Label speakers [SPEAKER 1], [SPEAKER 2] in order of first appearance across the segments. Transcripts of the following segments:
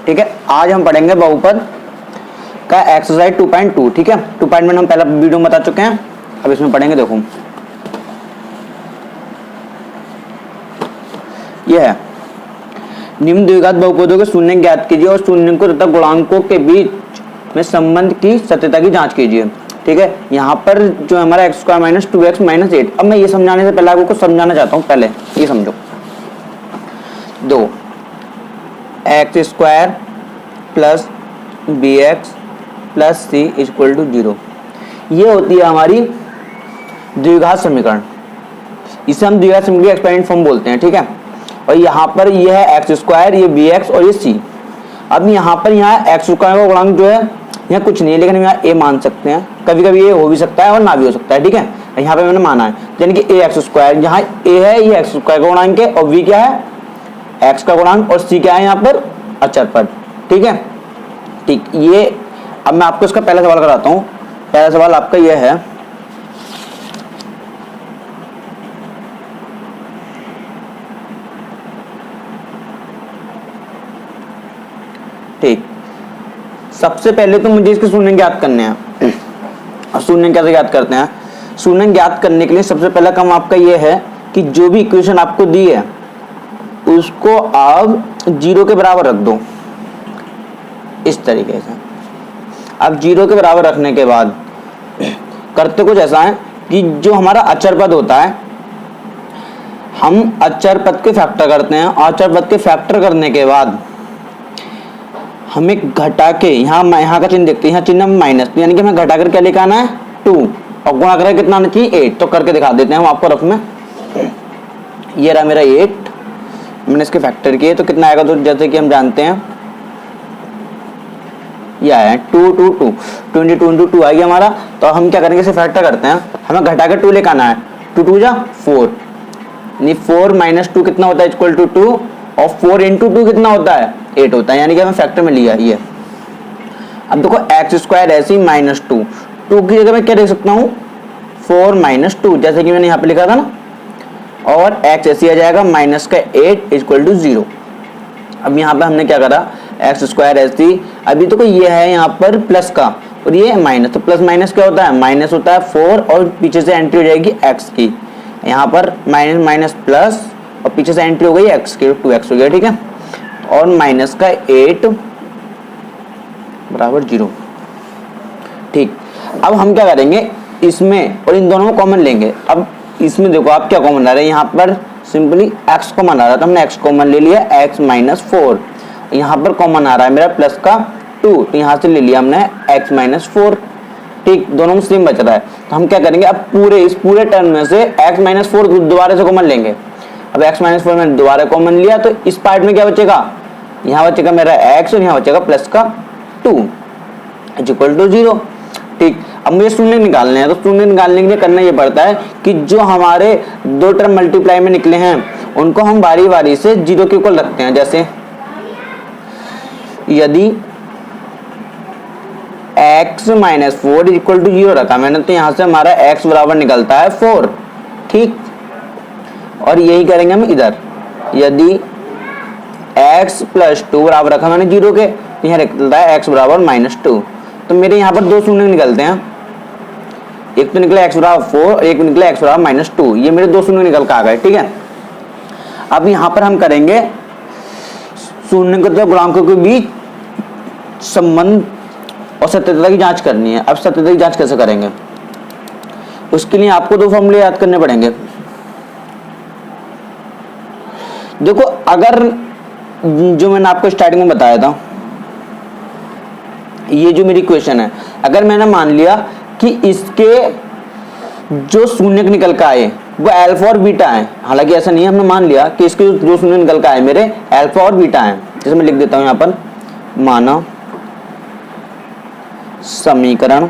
[SPEAKER 1] ठीक है, आज हम पढ़ेंगे बहुपद का एक्सरसाइज 2.2। ठीक है, 2.1 हम पहला वीडियो में बता चुके हैं, अब इसमें पढ़ेंगे। देखो यह है, निम्न द्विघात बहुपदों के शून्य ज्ञात कीजिए और शून्यकों तथा गुणांकों के बीच में संबंध की सत्यता की जांच कीजिए। ठीक है, यहाँ पर जो हमारा x square minus 2x minus 8, अब मैं ये समझाने से पहले आपको समझाना चाहता हूँ। पहले ये समझो, दो x square plus B x plus c equal to 0, ये होती है हमारी द्विघात समीकरण। इसे हम द्विघात समीकरण की एक्सपेरिमेंट फॉर्म बोलते हैं। ठीक है, और यहाँ पर ये है एक्स स्क्वायर, ये बी एक्स और ये सी। अब यहाँ पर एक्स स्क्वायर का गुणांक जो है यहाँ कुछ नहीं है, लेकिन हम यहाँ ए मान सकते हैं। कभी कभी ये हो भी सकता है और ना भी हो सकता है। ठीक है, यहाँ पे मैंने माना है, यानी कि ए एक्स स्क्वायर, यहाँ ए है ये एक्स स्क्वायर का गुणांक है, और वी क्या है एक्स का गुणांक, और सी क्या है यहाँ पर अचर पद। ठीक है, ठीक, ये अब मैं आपको इसका पहला सवाल कराता हूँ। पहला सवाल आपका यह है, ठीक, सबसे पहले तो मुझे इसके शून्य ज्ञात करने हैं। और शून्य कैसे ज्ञात करते हैं? शून्य ज्ञात करने के लिए सबसे पहला काम आपका यह है कि जो भी इक्वेशन आपको दी है उसको आप 0 के बराबर रख दो, इस तरीके से। अब 0 के बराबर रखने के बाद करते कुछ ऐसा है कि जो हमारा अचर पद होता है, हम अचर पद के फैक्टर करते हैं। अचर पद के फैक्टर करने के बाद हमें घटा के यहाँ का चिन्ह देखते हैं, यहाँ चिन्ह माइनस, यानी कि हमें घटा कर क्या लेकर आना है 2, और गुणा करके कितना आना चाहिए 8। तो करके दिखा देते हैं हम आपको रफ में। ये रहा मेरा 8, मैंने इसके फैक्टर किए तो कितना आएगा, तो जैसे कि हम जानते हैं ये आया है 2 2 2 22 into 2 आ गया हमारा। तो हम क्या करेंगे, इसे फैक्टर करते हैं, हमें घटा कर 2 लेकर आना है। 2 2 जा 4, यानी 4 माइनस 2 कितना होता है इक्वल टू 2, और 4 into 2 कितना होता है 8 होता है, यानी कि हमें फैक्टर में लिया ये। अब देखो एक्स स्क्वायर ऐसे ही माइनस 2 की जगह मैं क्या देख सकता हूँ 4 माइनस 2, जैसे कि मैंने यहाँ पे लिखा था ना, और एक्स ऐसे आ जाएगा माइनस का 8 इक्वल टू 0। अब यहाँ पे हमने क्या करा, एक्स स्क्वायर ऐसे, अभी तो ये है यहाँ पर प्लस का और ये माइनस, तो प्लस माइनस क्या होता है, माइनस होता है 4, और पीछे से एंट्री हो जाएगी एक्स की, यहाँ पर माइनस माइनस प्लस, और पीछे से एंट्री हो गई एक्स की, 2x हो गया। ठीक है, और माइनस का 8 बराबर 0। ठीक, अब हम क्या करेंगे, इसमें और इन दोनों को कॉमन लेंगे। अब इसमें देखो आप क्या कॉमन ला रहे हैं, यहाँ पर सिंपली x कॉमन आ रहा था, हमने x कॉमन ले लिया, x माइनस 4। यहाँ पर कॉमन आ रहा है मेरा प्लस का 2, तो यहाँ से ले लिया हमने x माइनस 4। ठीक, दोनों में सेम बच रहा है, तो हम क्या करेंगे, अब इस पूरे टर्म में से x माइनस 4 दोबारा से कॉमन लेंगे। अब x माइनस 4 मैंने दोबारा कॉमन लिया, तो इस पार्ट में क्या बचेगा, यहाँ बचेगा मेरा x और यहाँ बचेगा प्लस का 2 इक्वल टू 0। ठीक, अब मुझे शून्य निकालने हैं, तो शून्य निकालने के लिए करना ये पड़ता है कि जो हमारे दो टर्म मल्टीप्लाई में निकले हैं उनको हम बारी बारी से 0 के इक्वल रखते हैं। जैसे यदि x माइनस 4 इक्वल टू 0 रखा मैंने, तो यहाँ से हमारा x बराबर निकलता है 4। ठीक, और यही करेंगे हम इधर, यदि x प्लस 2 बराबर रखा मैंने 0 के, तो यहाँ निकलता है x बराबर माइनस 2। तो मेरे यहाँ पर दो शून्य निकलते हैं, एक तो निकला x बराबर 4 और एक निकला x बराबर माइनस 2, ये मेरे दो शून्य निकल कर आ गए। ठीक है, अब यहाँ पर हम करेंगे शून्य के गुणांकों के बीच संबंध और सत्यता की जांच करनी है। अब सत्यता की जांच कैसे करेंगे, उसके लिए आपको दो फॉर्मूले याद करने पड़ेंगे। देखो, अगर जो मैंने आपको स्टार्टिंग में बताया था, ये जो मेरी क्वेश्चन है, अगर मैंने मान लिया कि इसके जो शून्य निकल कर आए वो अल्फा और बीटा है, हालांकि ऐसा नहीं है, हमने मान लिया कि इसके जो शून्य निकल कर आए मेरे अल्फा और बीटा है। जैसे मैं लिख देता हूं यहाँ पर, माना समीकरण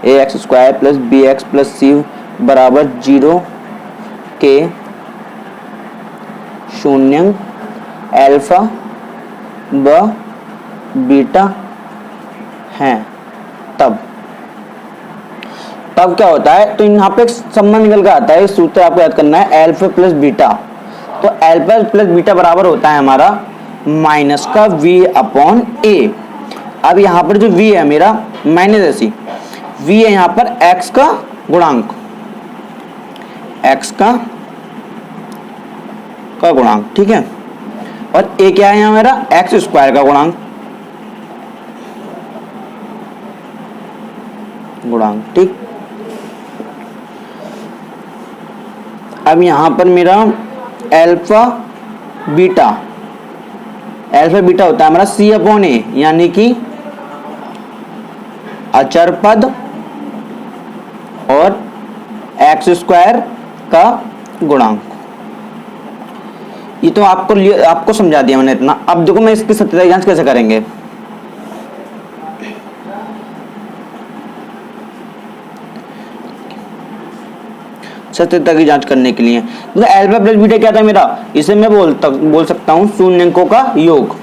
[SPEAKER 1] ax square plus B x plus C बराबर 0 के शून्य अल्फा व बीटा हैं, तब क्या होता है, तो यहाँ पे एक संबंध निकल कर आता है, सूत्र आपको याद करना है, अल्फा प्लस बीटा। तो अल्फा प्लस बीटा बराबर होता है हमारा माइनस का v अपॉन a। अब यहाँ पर जो v है मेरा माइनस ऐसी v है यहाँ पर x का गुणांक, x का गुणांक, ठीक है। और a क्या है यहाँ मेरा x स्क्वायर का गुणांक, ठीक। अब यहां पर मेरा अल्फा बीटा होता है हमारा c अपॉन a, यानी कि अचर पद और x स्क्वायर का गुणांक। ये तो आपको समझा दिया मैंने इतना। अब देखो मैं इसकी सत्यता की जांच कैसे करेंगे। सत्यता की जांच करने के लिए तो अल्फा प्लस बीटा क्या था मेरा, इसे मैं बोल सकता हूं शून्यकों का योग।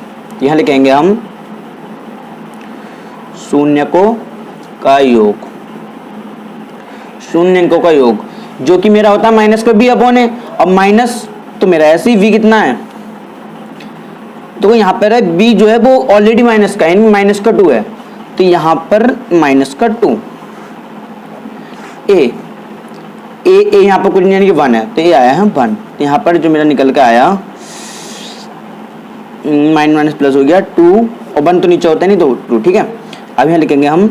[SPEAKER 1] यहां लिखेंगे हम शून्यकों का योग, शून्यकों का योग जो कि मेरा होता है माइनस का b अपॉन है। अब माइनस तो मेरा ऐसे ही v कितना है, तो यहाँ पर है b जो है वो ऑलरेडी माइनस का यानी माइनस का 2 है, तो यहाँ पर माइनस का 2 a यहाँ पर कुछ नहीं यानी कि 1 है, तो ये आया है 1। तो यहाँ पर जो मेरा निकल के आया माइनस माइनस प्लस हो गया 2 और 1 तो नीचे होता है नहीं तो 2, ठीक है। अब यहाँ लिखेंगे हम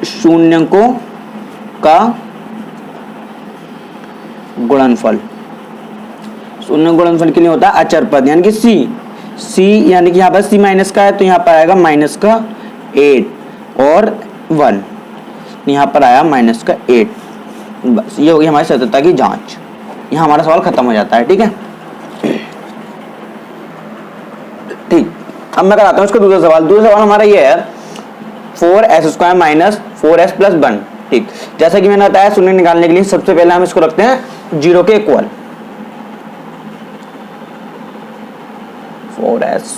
[SPEAKER 1] शून्यकों का गुणनफल। शून्य गुणनफल के लिए होता है अचर पद यानी कि c यानी कि यहाँ पर c माइनस का है तो यहाँ पर आएगा माइनस का 8 और 1, यहाँ पर आया माइनस का 8। बस ये होगी हमारी सत्यता की जांच। यहाँ हमारा सवाल खत्म हो जाता है, ठीक है। ठीक, अब मैं कराता हूँ इसका दूसरा सवाल। दूसरा सवाल हमारा ये है 4s square minus 4s plus 1, ठीक। जैसा कि मैंने बताया शून्य निकालने के लिए सबसे पहले हम इसको रखते हैं 0 के इक्वल। 4s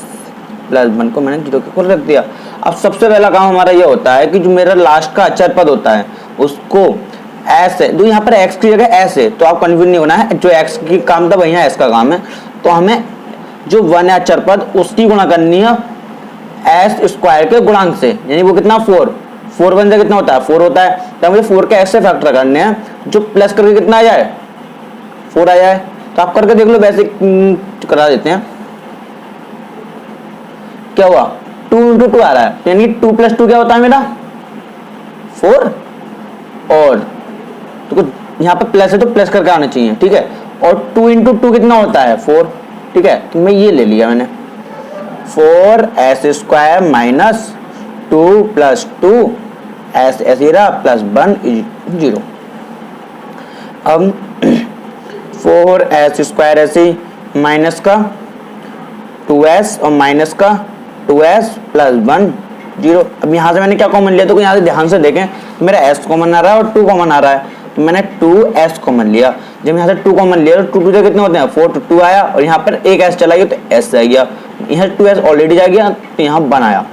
[SPEAKER 1] प्लस 1 को मैंने 0 के इक्वल रख दिया। अब सबसे पहला काम हमारा ये होता है कि जो मेरा लास्ट का अचर पद होता है उसको s है, तो यहाँ पर x की जगह s है, तो आप कंफ्यूज नहीं होना है। जो x की काम था वही s का काम है, तो हमें जो 1 है अचर पद उसकी गुणा करनी है s स्क्वायर के गुणांक से, यानी वो कितना 4 1 से कितना होता है 4 होता है, तो मुझे 4 के s से फैक्टर करने हैं जो प्लस करके कितना आ जाए 4 आ जाए। तो आप करके देख लो, वैसे करा देते हैं। क्या हुआ 2 × 2 आ रहा है, यानी 2 + 2 क्या होता है मेरा 4, और तो यहाँ पर प्लस है तो प्लस करके आना चाहिए, ठीक है। और 2 × 2 कितना होता है 4, ठीक है। तो मैं ये ले लिया मैंने 4s square minus 2 + 2 s plus 1 0। अब 4s स्क्वायर ऐसे माइनस का 2s और माइनस का 2s प्लस 1 0। अब यहाँ से मैंने क्या कॉमन लिया, तो यहाँ से ध्यान से देखें मेरा s कॉमन आ रहा है और 2 कॉमन आ रहा है, तो मैंने 2s कॉमन लिया। जब यहाँ से 2 कॉमन लिया तो 2 कितने होते हैं 4, तो 2 आया और यहाँ पर एक s चला गया तो s आ गया। यहाँ 2s ऑलरेडी जा गया तो यहाँ 1 आया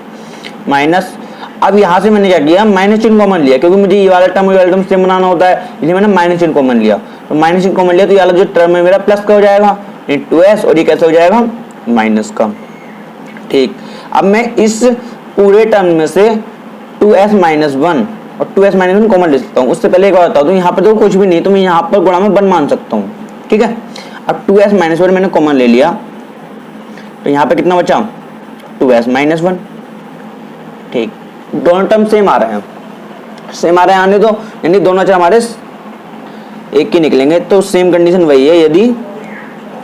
[SPEAKER 1] माइनस। अब यहाँ से मैंने क्या किया माइनस चिन्ह कॉमन लिया, क्योंकि मुझे ये वाला टर्म सेम बनाना होता है, इसलिए मैंने माइनस चिन्ह कॉमन लिया। तो माइनस चिन्ह कॉमन लिया तो ये वाला जो टर्म है मेरा प्लस का हो जाएगा 2s, और ये कैसे हो जाएगा माइनस का, ठीक। अब मैं इस पूरे टर्म में से 2s - 1 और 2s - 1 कॉमन ले सकता हूँ। उससे पहले एक बात बता दूं, यहाँ पर तो कुछ भी नहीं, तो मैं यहाँ पर गुणा में 1 मान सकता हूँ, ठीक है। अब 2s - 1 मैंने कॉमन ले लिया, तो यहाँ पे कितना बचा 2s - 1, ठीक। दोनों टर्म सेम आ रहे हैं, आने दो, यानी दोनों अचर हमारे एक ही निकलेंगे। तो सेम कंडीशन वही है, यदि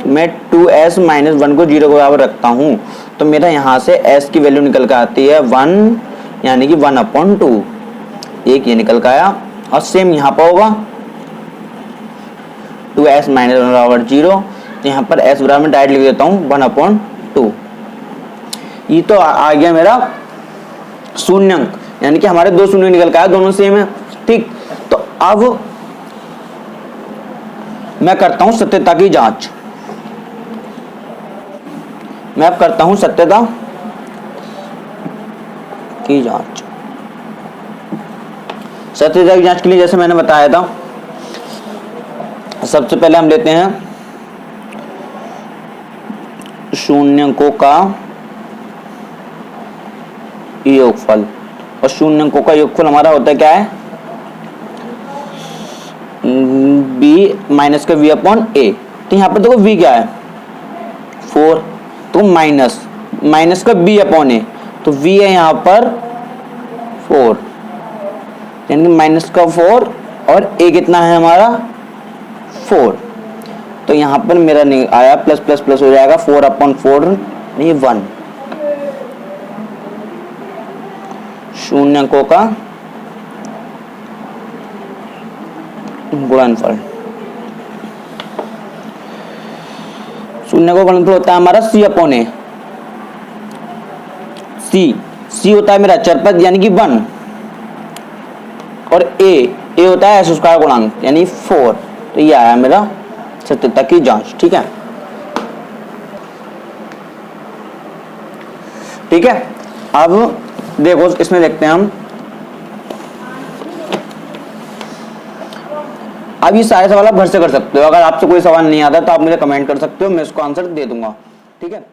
[SPEAKER 1] मैं 2s - 1 को 0 के बराबर रखता हूँ तो मेरा यहाँ से s की वैल्यू निकल कर आती है 1, यानी कि 1/2, एक ये निकल कर आया। और सेम यहाँ पर होगा 2s - 1 बराबर 0, तो यहाँ पर s बराबर में डायरेक्ट लिख देता हूँ 1/2। ये तो आ गया मेरा शून्यंक, यानी कि हमारे 2 शून्य निकल कर आया, दोनों सेम है, ठीक। तो अब मैं करता हूं सत्यता की जांच। मैं अब करता हूं सत्यता की जांच। सत्यता की जांच के लिए जैसे मैंने बताया था, सबसे पहले हम लेते हैं शून्यकों का योगफल, और शून्यकों का योगफल हमारा होता है क्या है, बी माइनस का वी अपॉन ए। तो यहाँ पर देखो वी क्या है 4, तो माइनस का बी अपॉन ए, तो वी है यहाँ पर 4, यानी कि माइनस का 4 और ए कितना है हमारा 4। तो यहाँ पर मेरा नहीं आया, प्लस प्लस प्लस हो जाएगा, 4 अपॉन 4 नहीं 1, शून्यकों का गुणनफल। शून्य को गुणनफल होता है हमारा सी अपॉन ए। सी होता है मेरा चरपद यानी कि 1, और ए होता है एस स्क्वायर गुणांक यानी 4। तो ये आया मेरा सत्यता की जांच। ठीक है, ठीक है। अब देखो इसमें देखते हैं हम, अब ये सारे सवाल आप घर से कर सकते हो। अगर आपसे कोई सवाल नहीं आता तो आप मुझे कमेंट कर सकते हो, मैं इसको आंसर दे दूंगा। ठीक है।